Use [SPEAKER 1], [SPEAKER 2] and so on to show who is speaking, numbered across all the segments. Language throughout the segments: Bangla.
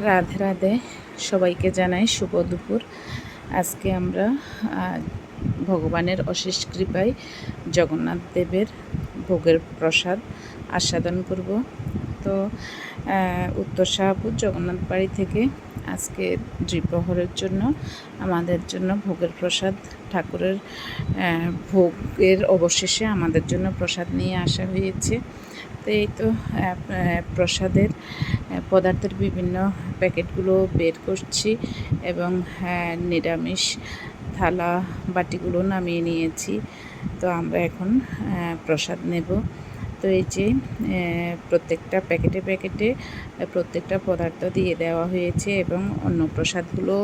[SPEAKER 1] রাধে রাধে, সবাইকে জানাই শুভ দুপুর। আজকে আমরা ভগবানের অশেষ কৃপায় জগন্নাথ দেবের ভোগের প্রসাদ আস্বাদন করব। তো উত্তর শাহপুর জগন্নাথ বাড়ি থেকে আজকে দ্বিপ্রহরের জন্য আমাদের জন্য ভোগের প্রসাদ ঠাকুরের ভোগের অবশেষে আমাদের জন্য প্রসাদ নিয়ে আসা হয়েছে। তো এই তো প্রসাদের পদার্থের বিভিন্ন প্যাকেটগুলো বের করছি এবং নিরামিষ থালা বাটিগুলো নামিয়ে নিয়েছি। তো আমরা এখন প্রসাদ নেব। তো এই যে প্রত্যেকটা প্যাকেটে প্যাকেটে প্রত্যেকটা পদার্থ দিয়ে দেওয়া হয়েছে এবং অন্য প্রসাদগুলো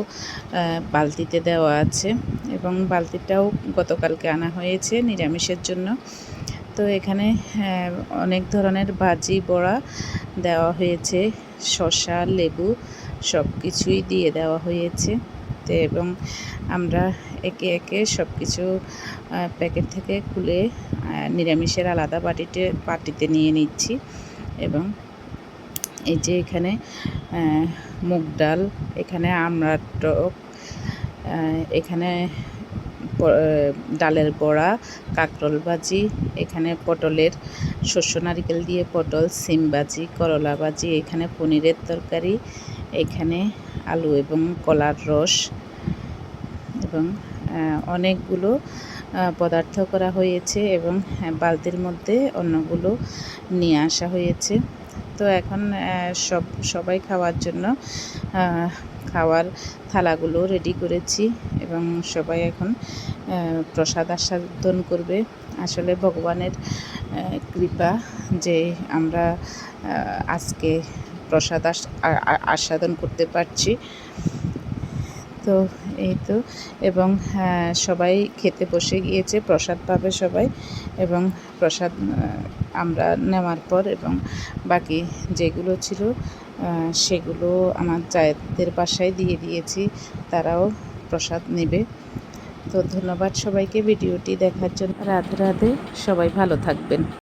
[SPEAKER 1] বালতিতে দেওয়া আছে এবং বালতিটাও গতকালকে আনা হয়েছে নিরামিষের জন্য। তো এখানে অনেক ধরনের ভাজি বড়া দেওয়া হয়েছে, শসা, লেবু সব কিছুই দিয়ে দেওয়া হয়েছে। তো এবং আমরা একে একে সব কিছু প্যাকেট থেকে খুলে নিরামিষের আলাদা বাটিতে নিয়ে নিচ্ছি। এবং এই যে এখানে মুগ ডাল, এখানে আমড়ার টক, এখানে ডালের বড়া, কাঁকরোল ভাজি, এখানে পটলের শস্য নারিকেল দিয়ে পটল, সিম ভাজি, করলা ভাজি, এখানে পনিরের তরকারি, এখানে আলু এবং কলার রস এবং অনেকগুলো পদার্থ করা হয়েছে এবং বালতির মধ্যে অন্যগুলো নিয়ে আসা হয়েছে। তো এখন সবাই খাওয়ার জন্য খাওয়ার থালাগুলো রেডি করেছি এবং সবাই এখন প্রসাদ আস্বাদন করবে। আসলে ভগবানের কৃপা যে আমরা আজকে প্রসাদ আস্বাদন করতে পারছি। তো এই তো এবং সবাই খেতে বসে গিয়েছে, প্রসাদ পাবে সবাই। এবং প্রসাদ আমরা নেওয়ার পর এবং বাকি যেগুলো ছিল সেগুলো আমার জায়েদের বাসায় দিয়ে দিয়েছি, তারাও প্রসাদ নেবে। তো ধন্যবাদ সবাইকে ভিডিওটি দেখার জন্য। রাধে রাধে, সবাই ভালো থাকবেন।